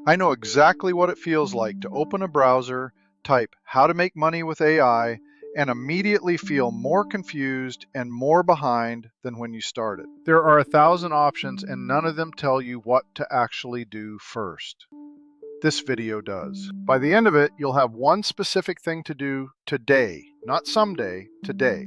I know exactly what it feels like to open a browser, type how to make money with AI, and immediately feel more confused and more behind than when you started. There are 1,000 options and none of them tell you what to actually do first. This video does. By the end of it, you'll have one specific thing to do today, not someday, today.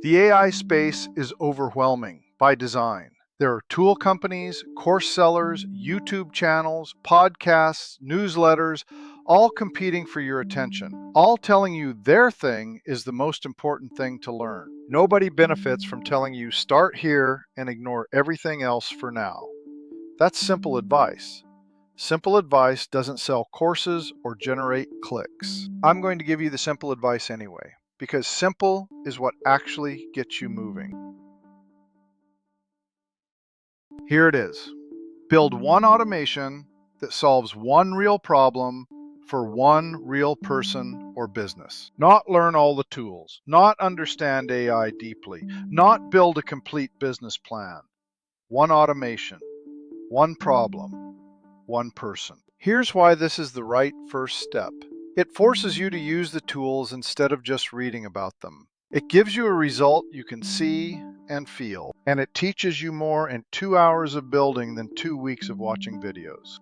The AI space is overwhelming by design. There are tool companies, course sellers, YouTube channels, podcasts, newsletters, all competing for your attention, all telling you their thing is the most important thing to learn. Nobody benefits from telling you start here and ignore everything else for now. That's simple advice. Simple advice doesn't sell courses or generate clicks. I'm going to give you the simple advice anyway, because simple is what actually gets you moving. Here it is. Build one automation that solves one real problem for one real person or business. Not learn all the tools, not understand AI deeply, not build a complete business plan. One automation, one problem, one person. Here's why this is the right first step. It forces you to use the tools instead of just reading about them. It gives you a result you can see and feel, and it teaches you more in 2 hours of building than 2 weeks of watching videos.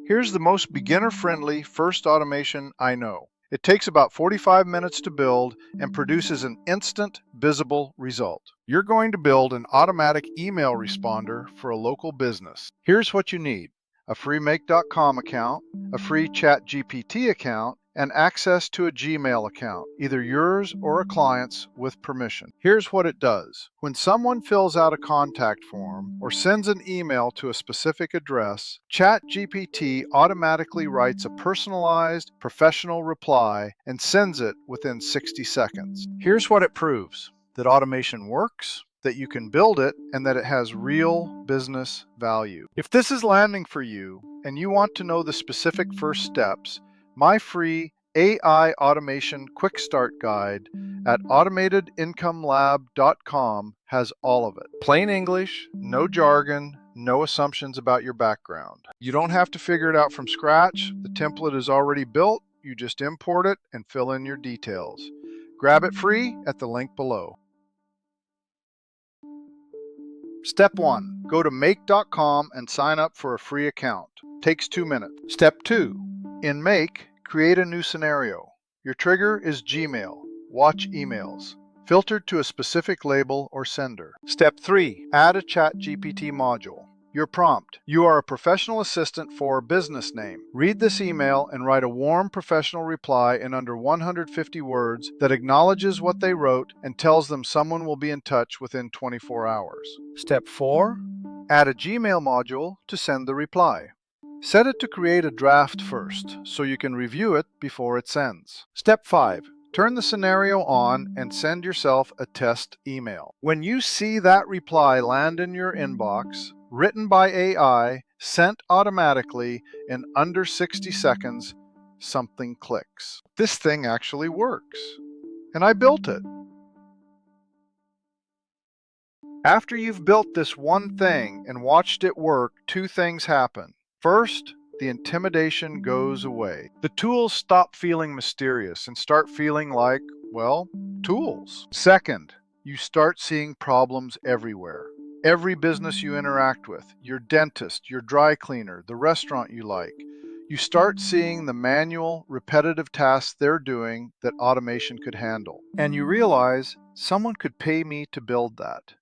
Here's the most beginner-friendly first automation I know. It takes about 45 minutes to build and produces an instant, visible result. You're going to build an automatic email responder for a local business. Here's what you need: a free Make.com account, a free ChatGPT account, and access to a Gmail account, either yours or a client's with permission. Here's what it does. When someone fills out a contact form or sends an email to a specific address, ChatGPT automatically writes a personalized, professional reply and sends it within 60 seconds. Here's what it proves: that automation works, that you can build it, and that it has real business value. If this is landing for you and you want to know the specific first steps, my free AI Automation Quick Start Guide at automatedincomelab.com has all of it. Plain English, no jargon, no assumptions about your background. You don't have to figure it out from scratch. The template is already built. You just import it and fill in your details. Grab it free at the link below. Step 1. Go to Make.com and sign up for a free account. Takes 2 minutes. Step 2. In Make, create a new scenario. Your trigger is Gmail. Watch emails, filtered to a specific label or sender. Step 3. Add a ChatGPT module. Your prompt: you are a professional assistant for business name. Read this email and write a warm professional reply in under 150 words that acknowledges what they wrote and tells them someone will be in touch within 24 hours. Step 4. Add a Gmail module to send the reply. Set it to create a draft first, so you can review it before it sends. Step 5. Turn the scenario on and send yourself a test email. When you see that reply land in your inbox, written by AI, sent automatically in under 60 seconds, something clicks. This thing actually works. And I built it. After you've built this one thing and watched it work, 2 things happen. First, the intimidation goes away. The tools stop feeling mysterious and start feeling like, well, tools. Second, you start seeing problems everywhere. Every business you interact with, your dentist, your dry cleaner, the restaurant you like, you start seeing the manual, repetitive tasks they're doing that automation could handle. And you realize someone could pay me to build that.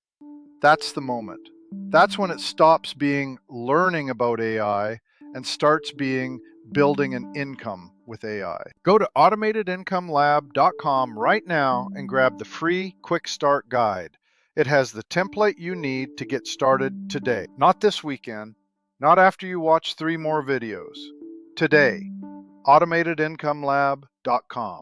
That's the moment. That's when it stops being learning about AI and starts being building an income with AI. Go to automatedincomelab.com right now and grab the free Quick Start Guide. It has the template you need to get started today. Not this weekend, not after you watch 3 more videos. Today, automatedincomelab.com.